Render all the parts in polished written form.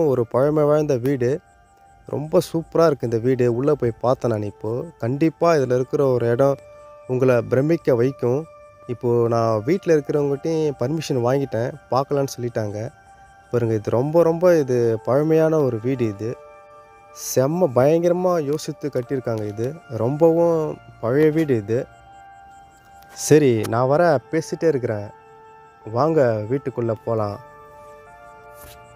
ஒரு பழமை வாய்ந்த வீடு. ரொம்ப சூப்பரா இருக்கு இந்த வீடு. உள்ள போய் பார்த்தேன் நான் இப்போ. கண்டிப்பா இதில இருக்கிற ஒரு இடம் உங்கள பிரமிக்க வைக்கும். இப்போ நான் வீட்ல இருக்கிறவங்ககிட்டயும் பர்மிஷன் வாங்கிட்டேன். பார்க்கலான்னு சொல்லிட்டாங்க. பாருங்க இது ரொம்ப ரொம்ப இது பழமையான ஒரு வீடு இது. செம்ம பயங்கரமா யோசித்து கட்டியிருக்காங்க இது. ரொம்பவும் பழைய வீடு இது. சரி நான் பேசிட்டே இருக்கிறேன். வாங்க வீட்டுக்குள்ள போலாம்.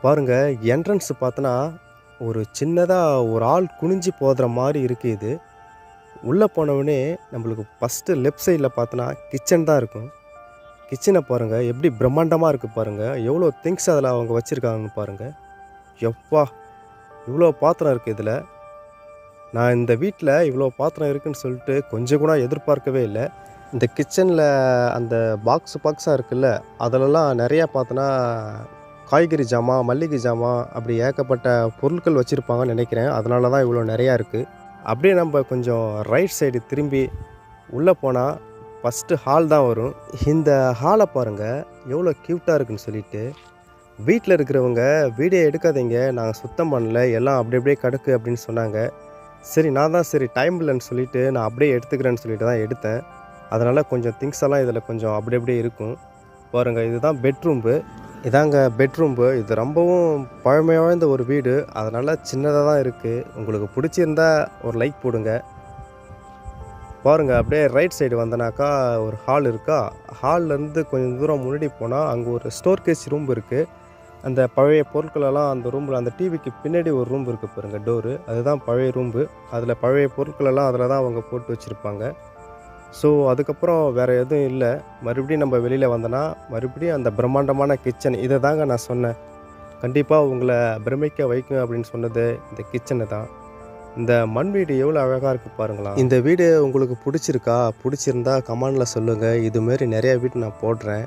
பாருங்க என்ட்ரன்ஸ் பார்த்தோன்னா, ஒரு சின்னதா ஒரு ஆள் குனிஞ்சு போதுற மாரி இருக்கு இது. உள்ள போனவுனே நம்மளுக்கு ஃபர்ஸ்ட்டு லெஃப்ட் சைட்ல பார்த்தோன்னா, கிச்சன் தான் இருக்கும். கிச்சன பாருங்க எப்படி பிரம்மாண்டமா இருக்கு பாருங்க. எவ்வளோ திங்ஸ் அதில அவங்க வச்சிருக்காங்கன்னு பாருங்க. யப்பா! இவ்வளோ பாத்திரம் இருக்கு இதில. நான் இந்த வீட்ல இவ்வளோ பாத்திரம் இருக்குன்னு சொல்லிட்டு கொஞ்சம் கூட எதிர்பார்க்கவே இல்ல. இந்த கிச்சன்ல அந்த பாக்ஸா இருக்குல்ல, அதிலலாம் நெறையா பார்த்தோன்னா, காய்கறி ஜாமான், மல்லிகை ஜாமான் அப்படி ஏகப்பட்ட பொருட்கள் வச்சிருப்பாங்கன்னு நெனைக்கிறேன். அதனால தான் இவ்வளோ நெறையா இருக்கு. அப்படியே நம்ப கொஞ்சம் ரைட் சைடு திரும்பி உள்ள போனா, ஃபர்ஸ்ட்டு ஹால் தான் வரும். இந்த ஹால பாருங்க, எவ்வளோ கியூட்டா இருக்குன்னு சொல்லிட்டு. வீட்ல இருக்கிறவங்க, "வீடியோ எடுக்காதீங்க, நாங்க சுத்தம் பண்ணல. எல்லாம் அப்படி அப்படியே கிடக்கு" அப்படின்னு சொன்னாங்க. சரி நான் தான் சரி டைம் இல்லன்னு சொல்லிட்டு, நான் அப்படியே எடுத்துக்கிறேன்னு சொல்லிட்டு தான் எடுத்தேன். அதனால கொஞ்சம் திங்ஸ் எல்லாம் இதில கொஞ்சம் அப்படி அப்படியே இருக்கும். பாருங்க இதுதான் பெட்ரூம்பு. இதாங்க பெட்ரூம்பு. இது ரொம்பவும் பழமை வாய்ந்த ஒரு வீடு. அதனால சின்னதா தான் இருக்கு. உங்களுக்கு பிடிச்சிருந்தா ஒரு லைக் போடுங்க. பாருங்க அப்படியே ரைட் சைடு வந்தனாக்கா ஒரு ஹால் இருக்கா? ஹால்லேருந்து கொஞ்சம் தூரம் முன்னாடி போனா, அங்க ஒரு ஸ்டோர்கேஸ் ரூம் இருக்கு. அந்த பழைய பொருட்களெல்லாம் அந்த ரூம்ல அந்த டிவிக்கு பின்னாடி ஒரு ரூம் இருக்கு பாருங்க டோரு. அதுதான் பழைய ரூம்பு. அதில பழைய பொருட்களெல்லாம் அதில தான் அவங்க போட்டு வச்சிருப்பாங்க. ஸோ, அதுக்கப்புறம் வேற எதுவும் இல்ல. மறுபடியும் நம்ம வெளியில வந்தோன்னா, மறுபடியும் அந்த பிரம்மாண்டமான கிச்சன். இத தாங்க நான் சொன்னேன். கண்டிப்பா உங்கள பிரமிக்க வைக்கும் அப்படின்னு சொன்னது இந்த கிச்சன தான். இந்த மண் வீடு எவ்வளோ அழகா இருக்கு பாருங்களேன். இந்த வீடு உங்களுக்கு புடிச்சிருக்கா? புடிச்சிருந்தா கமெண்ட்ல சொல்லுங்க. இது மாரி நெறைய வீடு நான் போடுறேன்.